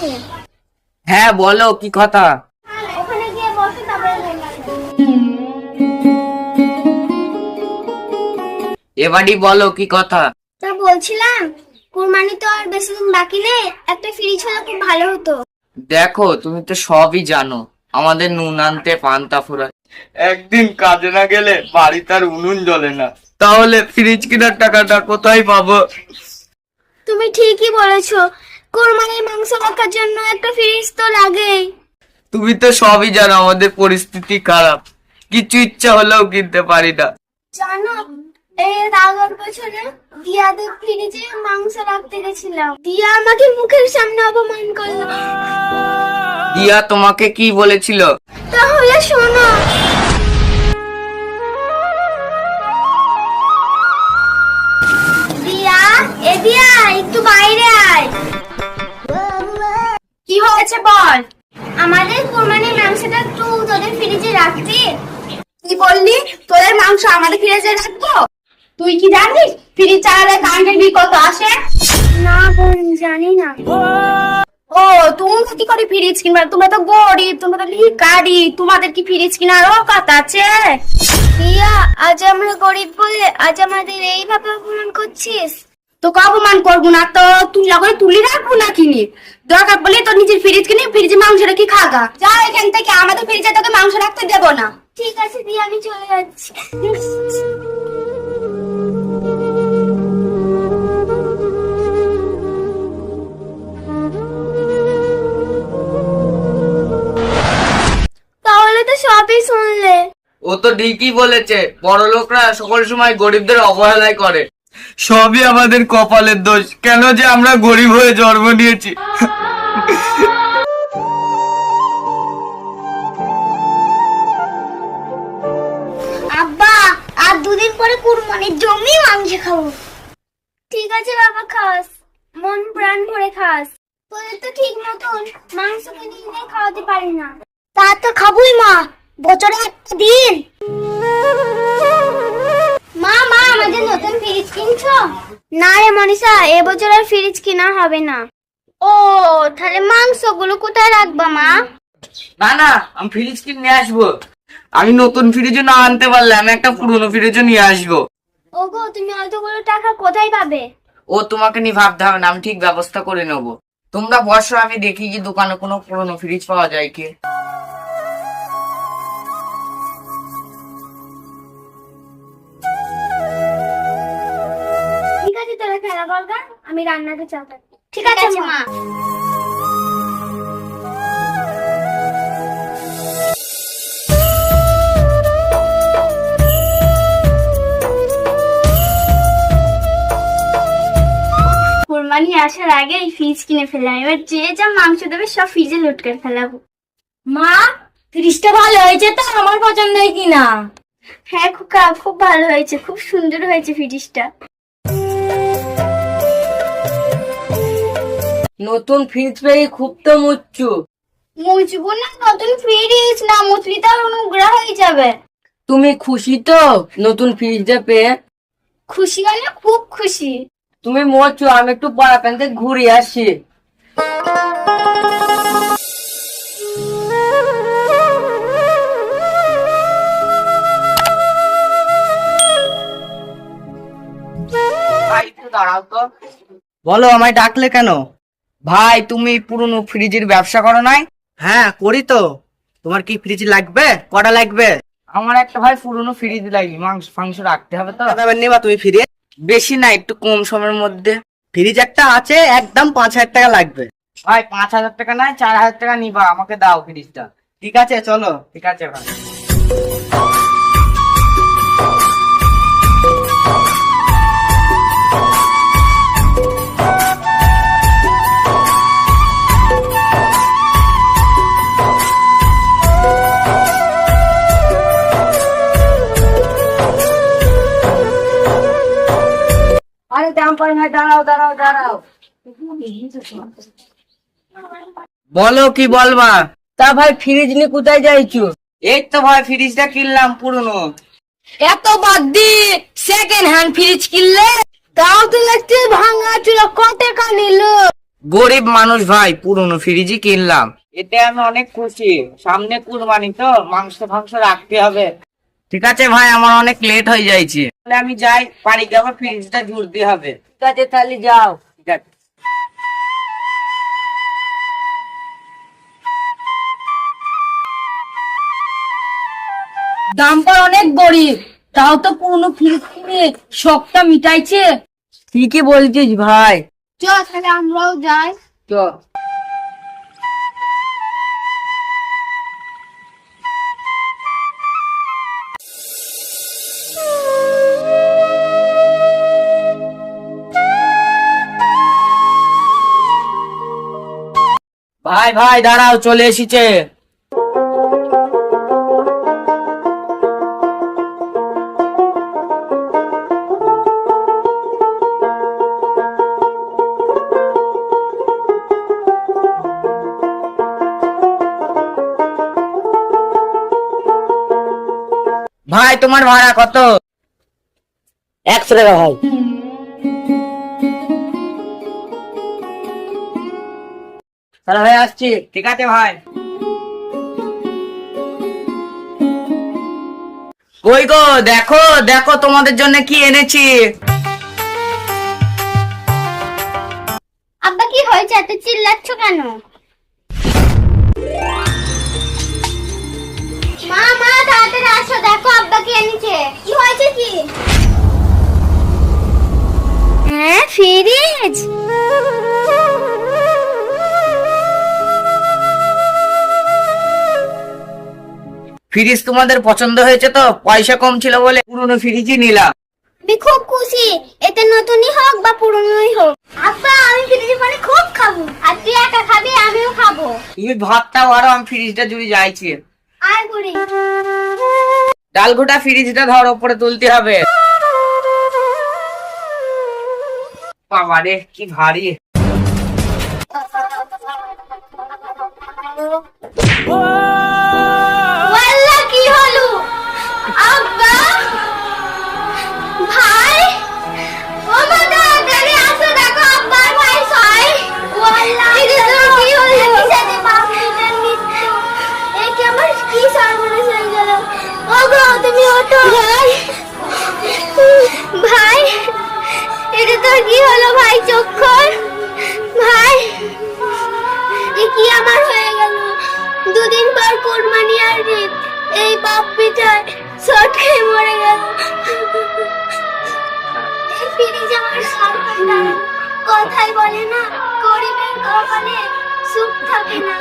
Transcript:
আছে। হ্যাঁ বলো কি কথা। ওখানে গিয়ে বসো, তারপরে এবারই বলো কি কথা। তা বলছিলাম, কুরবানি তো আর বেশি দিন বাকি নেই, একটা ফ্রিজ হলে খুব ভালো হতো। দেখো তুমি তো সবই জানো, আমাদের নুন আনতে পান্তা ফুরায়, একদিন কাজে না গেলে বাড়িতে আর উনুন জ্বলে না, তাহলে ফ্রিজ কেনার টাকাটা কোথায় পাবো? তুমি ঠিকই বলেছো, কুরবানির মাংস রাখার জন্য একটা ফ্রিজ তো লাগেই। তুমি তো সবই জানো আমাদের পরিস্থিতি খারাপ, কিছু ইচ্ছা হলেও কিনতে পারি না। জানো, এর আগের বছরে দিয়াদের ফ্রিজে মাংস রাখতে গেছিলাম, দিয়া আমাকে মুখের সামনে অপমান করলো। দিয়া তোমাকে কি বলেছিল? তাহলে শোনো। দিয়া, এ দিয়া, একটু বাইরে আয়। কি হয়েছে বল। আমাদের কুরবানির মাংসটা একটু তোদের ফ্রিজে রাখবি? কি বললি, তোদের মাংস আমাদের ফ্রিজে রাখবো? তুই কি জানিস ফ্রিজ চালালে কারেন্টের বিল কত আসে? না বোন, জানি না। ও, তুমি কি করে ফ্রিজ কিনবে? তোমরা তো গরিব, তোমরা তো ভিখারি, তোমাদের কি ফ্রিজ কেনার অকাত আছে? দিয়া, আজ আমরা গরিব বলে আজ আমাদের এইভাবে অপমান করছিস? তোকে অপমান করবো না তো তুই করে তুলি রাখবো না কিনে? দরকার বলে তোর নিজের ফ্রিজ কিনে ফ্রিজে মাংস রেখে খাগা। যা এখান থেকে, আমাদের ফ্রিজে তোকে মাংস রাখতে দেবো না। ঠিক আছে দিয়া, আমি চলে যাচ্ছি। তাহলে তো সবই শুনলে। ও তো ঠিকই বলেছে, বড় লোকরা সকল সময় গরিবদের অবহেলায় করে, সবই আমাদের কপালের দোষ, কেন যে আমরা গরিব হয়ে জন্ম নিয়েছি। আব্বা, আর দুদিন পরে কুরবানির জমি মাংস খাবো। ঠিক আছে বাবা, খাস, মন প্রাণ ভরে খাস। তোদের তো ঠিক মতন মাংস কিনে এনে খাওয়াতে পারি না। তা তো খাবই মা, বছরে একটা দিন। মা, আমাদের নতুন ফ্রিজ কিনছো? না রে মনীষা, এবছর আর ফ্রিজ কেনা হবে না। ও, তাহলে মাংসগুলো কোথায় রাখবা মা? না না, আমি ফ্রিজ কিনে নিয়ে আসবো। আমি নতুন ফ্রিজও না আনতে পারলে আমি একটা পুরনো ফ্রিজও নিয়ে আসবো। ওগো, তুমি অতগুলো টাকা কোথায় পাবে? ও তোমাকে নিয়ে ভাবতে হবে না, আমি ঠিক ব্যবস্থা করে নেবো। তোমরা বসো, আমি দেখি কি দোকানে কোনো পুরনো ফ্রিজ পাওয়া যায় কি। ঠিক আছে, তোরা খেলা করগা, আমি রান্নাতে চাপাই। ঠিক আছে মা। কুরবানি আসার আগে এই ফ্রিজ কিনে ফেললাম, এবার যে যা মাংস দেবে সব ফ্রিজে লোড করে ফেলাবো। মা, ফ্রিজটা ভালো হয়েছে তো? আমার পছন্দ হয় কিনা? হ্যাঁ খোকা, খুব ভালো হয়েছে, খুব সুন্দর হয়েছে ফ্রিজটা। নতুন ফ্রিজ পেয়ে খুব তো মুচ্ছু। মুছবো না, নতুন ফ্রিজ না মুছলি তো নোংরা হয়ে যাবে। তুমি খুশি তো নতুন ফ্রিজটা পেয়ে? খুশি মানে খুব খুশি। তুমি মোচো, আমি একটু পাড়াখানতে ঘুরে আসি। দাঁড়াও তো। বলো, আমায় ডাকলে কেন? ভাই, তুমি পুরনো ফ্রিজের ব্যবসা করো নাই? হ্যাঁ করি তো। তোমার কি ফ্রিজ লাগবে? কটা লাগবে? আমার একটা ভাই পুরনো ফ্রিজ লাগবে, মাংস ফাংস রাখতে হবে তো। কত নেবা তুমি ফ্রিজ? বেশি না, একটু কম সময়ের মধ্যে। ফ্রিজ একটা আছে, একদম 5,000 টাকা লাগবে। ভাই 5,000 টাকা নাই, 4,000 টাকা নিবা, আমাকে দাও ফ্রিজটা। ঠিক আছে চলো। ঠিক আছে ভাই। আরে দাম পাই না, দাঁড়াও দাঁড়াও দাঁড়াও। বলো কি বলবা? তা ভাই ফ্রিজ নিয়ে কোথায় যাইছো? এই তো ভাই ফ্রিজটা কিনলাম পুরনো। এত বাদ দি, সেকেন্ড হ্যান্ড ফ্রিজ কিনলে? তাও তো লাগছে ভাঙা চুরা, কত টাকা নিল? গরিব মানুষ ভাই, পুরনো ফ্রিজই কিনলাম। এতে আমি অনেক খুশি। সামনে কুরবানি তো, মাংস ফাংস রাখতে হবে। ঠিক আছে ভাই, আমার অনেক লেট হয়ে যাইছে, তাহলে আমি যাই, বাড়ি যাবো, ফ্রিজটা জুড়তে হবে। ঠিক আছে তাহলে যাও। ঠিক আছে। দামটা অনেক গরিব, তাও তো পুরনো ফ্রিজ কিনে শখটা মিটাইছে। ঠিকই বলছিস ভাই। চ তাহলে আমরাও যাই। চ। ভাই ভাই দাঁড়াও, চলে এসেছে। ভাই তোমার ভাড়া কত? 100 টাকা ভাই। তাহলে ভাই আসছি। ঠিক আছে ভাই। কই গো, দেখো দেখো তোমাদের জন্য কি এনেছি। আব্বা কি হয়েছে, এত চিল্লাচ্ছ কেন? মা মা তাড়াতাড়ি আসো, দেখো আব্বা কি এনেছে। কি হয়েছে কি? হ্যাঁ ফ্রিজ। ফ্রিজ তোমাদের পছন্দ হয়েছে তো? পয়সা কম ছিল বলে পুরনো ফ্রিজই নিলাম। আমি খুব খুশি, এতে নতুনই হোক বা পুরনোই হোক। আব্বা আমি ফ্রিজে পানি খুব খাবো। আর তুই একা খাবি, আমিও খাবো। তুমি ভাতটা ভরো, আমি ফ্রিজটা জুড়ে যাইছি। আর করি। ডাল গোটা ফ্রিজটা ধর, ওপরে তুলতে হবে। বাবারে কি ভারী। ওয়াল্লা কি হলো? আব্বা ভাই ও মা তাড়াতাড়ি আসো, দেখো আব্বা আর ভাই সবাই। ওয়াল্লা এটা তো কি হলো? কিসেতে বাপের মৃত্যু, এ কি আমার কি সর্বনাশ হয়ে গেল। ওগো তুমি ওঠো ভাই। ভাই এটা তো কি হলো ভাই, চোখ খোল ভাই। এ কি আমার হয়ে গেল? দুদিন পর কুরবানি আর ঈদ, এই বাপ পিটায় শর্ট খেয়ে মরে গেল। এই ফ্রিজ আমার সন্তান, কথাই বলে না, গরিবের কপালে সুখ থাকে না।